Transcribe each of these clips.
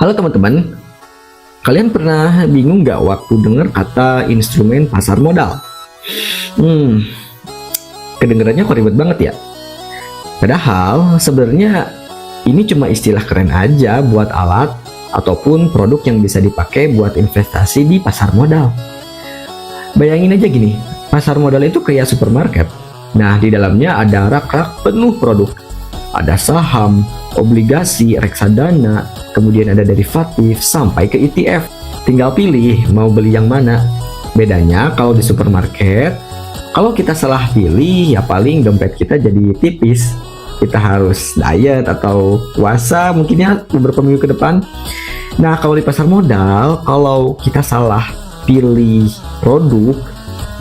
Halo teman-teman, kalian pernah bingung nggak waktu dengar kata instrumen pasar modal? Kedengarannya kok ribet banget ya? Padahal sebenarnya ini cuma istilah keren aja buat alat ataupun produk yang bisa dipakai buat investasi di pasar modal. Bayangin aja gini, pasar modal itu kayak supermarket. Nah, di dalamnya ada rak-rak penuh produk. Ada saham, obligasi, reksadana, kemudian ada derivatif, sampai ke ETF. Tinggal pilih mau beli yang mana. Bedanya kalau di supermarket, kalau kita salah pilih, ya paling dompet kita jadi tipis. Kita harus diet atau puasa mungkin ya beberapa minggu ke depan. Nah, kalau di pasar modal, kalau kita salah pilih produk,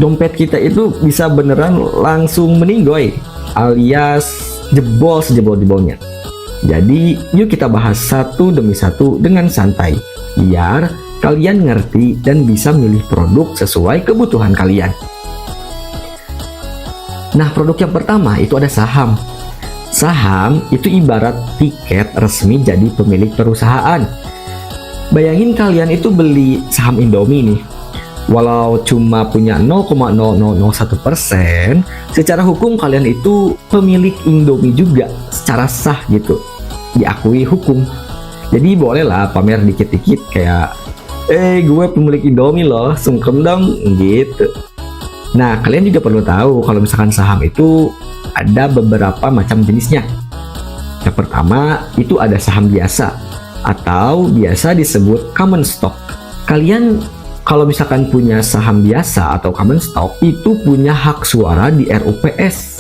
dompet kita itu bisa beneran langsung meninggoy, alias jebol sejebol-jebolnya. Jadi, yuk kita bahas satu demi satu dengan santai, biar kalian ngerti dan bisa milih produk sesuai kebutuhan kalian. Nah, produk yang pertama itu ada saham. Saham itu ibarat tiket resmi jadi pemilik perusahaan. Bayangin kalian itu beli saham Indomie nih. Walau cuma punya 0,0001%, secara hukum kalian itu pemilik Indomie juga secara sah gitu, diakui hukum. Jadi bolehlah pamer dikit-dikit kayak, gue pemilik Indomie loh, sungkem dong gitu. Nah, kalian juga perlu tahu kalau misalkan saham itu ada beberapa macam jenisnya. Yang pertama itu ada saham biasa atau biasa disebut common stock. Kalian kalau misalkan punya saham biasa atau common stock itu punya hak suara di RUPS.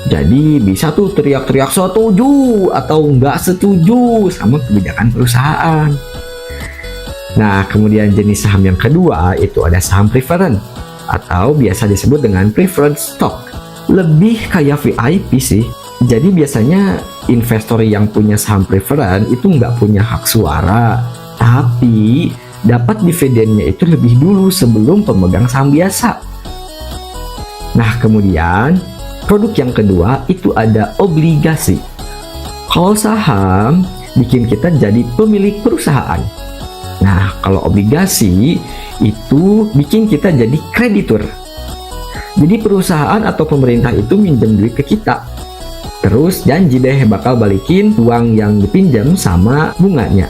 Jadi bisa tuh teriak-teriak setuju atau nggak setuju sama kebijakan perusahaan. Nah, kemudian jenis saham yang kedua itu ada saham preferred atau biasa disebut dengan preferred stock. Lebih kayak VIP sih. Jadi biasanya investor yang punya saham preferred itu nggak punya hak suara, tapi dapat dividennya itu lebih dulu sebelum pemegang saham biasa. Nah, kemudian produk yang kedua itu ada obligasi. Kalau saham bikin kita jadi pemilik perusahaan. Nah, kalau obligasi itu bikin kita jadi kreditur. Jadi perusahaan atau pemerintah itu minjem duit ke kita. Terus janji deh bakal balikin uang yang dipinjam sama bunganya.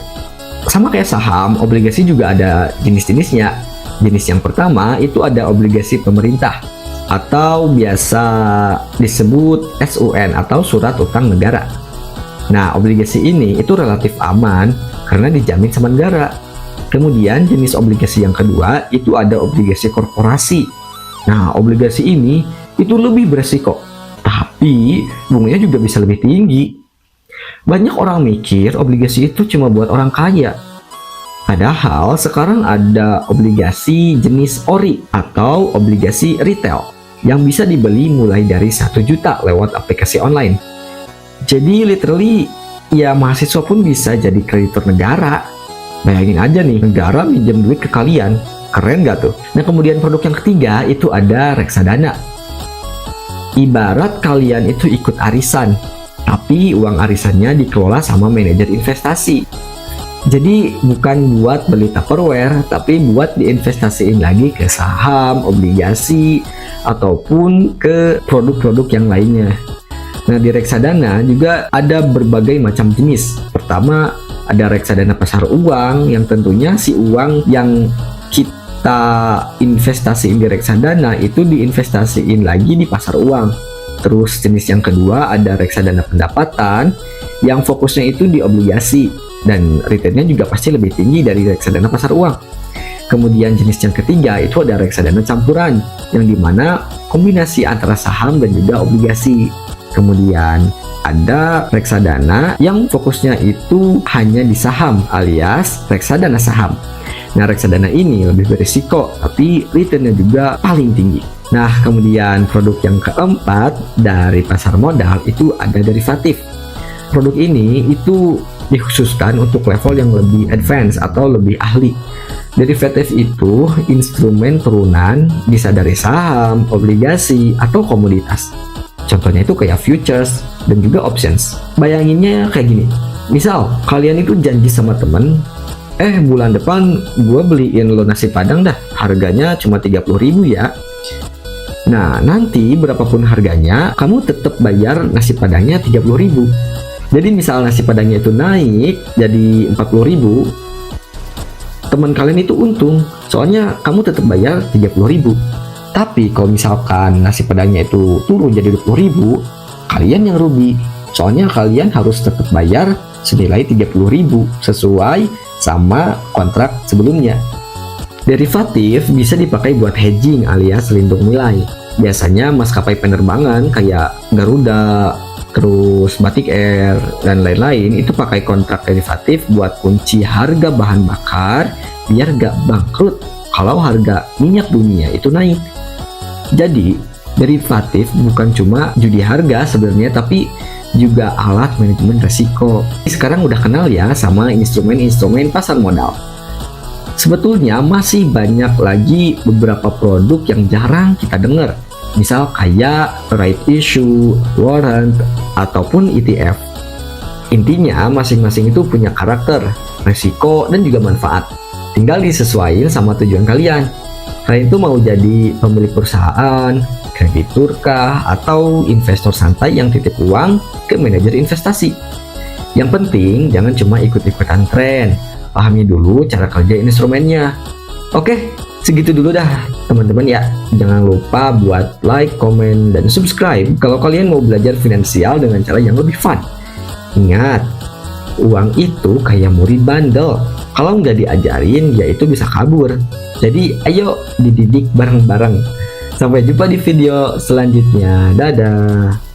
Sama kayak saham, obligasi juga ada jenis-jenisnya. Jenis yang pertama itu ada obligasi pemerintah atau biasa disebut SUN atau surat utang negara. Nah, obligasi ini itu relatif aman karena dijamin sama negara. Kemudian jenis obligasi yang kedua itu ada obligasi korporasi. Nah, obligasi ini itu lebih beresiko, tapi bunganya juga bisa lebih tinggi. Banyak orang mikir obligasi itu cuma buat orang kaya. Padahal sekarang ada obligasi jenis ORI atau obligasi retail yang bisa dibeli mulai dari 1 juta lewat aplikasi online. Jadi literally ya mahasiswa pun bisa jadi kreditur negara. Bayangin aja nih, negara minjem duit ke kalian. Keren gak tuh? Nah, kemudian produk yang ketiga itu ada reksadana. Ibarat kalian itu ikut arisan, tapi uang arisannya dikelola sama manajer investasi. Jadi bukan buat beli Tupperware, tapi buat diinvestasiin lagi ke saham, obligasi, ataupun ke produk-produk yang lainnya. Nah, di reksadana juga ada berbagai macam jenis. Pertama, ada reksadana pasar uang, yang tentunya si uang yang kita investasiin di reksadana itu diinvestasiin lagi di pasar uang. Terus jenis yang kedua ada reksadana pendapatan yang fokusnya itu di obligasi dan returnnya juga pasti lebih tinggi dari reksadana pasar uang. Kemudian jenis yang ketiga itu ada reksadana campuran yang dimana kombinasi antara saham dan juga obligasi. Kemudian ada reksadana yang fokusnya itu hanya di saham alias reksadana saham. Nah, reksadana ini lebih berisiko tapi returnnya juga paling tinggi. Nah, kemudian produk yang keempat dari pasar modal itu ada derivatif. Produk ini itu dikhususkan untuk level yang lebih advance atau lebih ahli. Derivatif itu instrumen turunan bisa dari saham, obligasi, atau komoditas. Contohnya itu kayak futures dan juga options. Bayanginnya kayak gini. Misal kalian itu janji sama temen bulan depan gue beliin lo nasi padang dah, harganya cuma 30.000 ya. Nah, nanti berapapun harganya, kamu tetap bayar nasi padangnya 30.000. Jadi misal nasi padangnya itu naik jadi 40.000, teman kalian itu untung, soalnya kamu tetap bayar 30.000. Tapi kalau misalkan nasi padangnya itu turun jadi 20.000, kalian yang rugi, soalnya kalian harus tetap bayar senilai 30.000 sesuai sama kontrak sebelumnya. Derivatif bisa dipakai buat hedging alias lindung nilai. Biasanya maskapai penerbangan kayak Garuda, terus Batik Air, dan lain-lain itu pakai kontrak derivatif buat kunci harga bahan bakar biar gak bangkrut kalau harga minyak dunia itu naik. Jadi, derivatif bukan cuma judi harga sebenarnya, tapi juga alat manajemen resiko. Sekarang udah kenal ya sama instrumen-instrumen pasar modal. Sebetulnya masih banyak lagi beberapa produk yang jarang kita dengar. Misal kayak right issue, warrant, ataupun ETF. Intinya masing-masing itu punya karakter, resiko, dan juga manfaat. Tinggal disesuaikan sama tujuan kalian. Kalian itu mau jadi pemilik perusahaan, kreditur kah, atau investor santai yang titip uang ke manajer investasi. Yang penting jangan cuma ikut-ikutan tren, pahami dulu cara kerja instrumennya. Oke, segitu dulu dah teman-teman ya. Jangan lupa buat like, komen, dan subscribe kalau kalian mau belajar finansial dengan cara yang lebih fun. Ingat, uang itu kayak murid bandel, kalau nggak diajarin ya itu bisa kabur. Jadi ayo dididik bareng-bareng. Sampai jumpa di video selanjutnya. Dadah.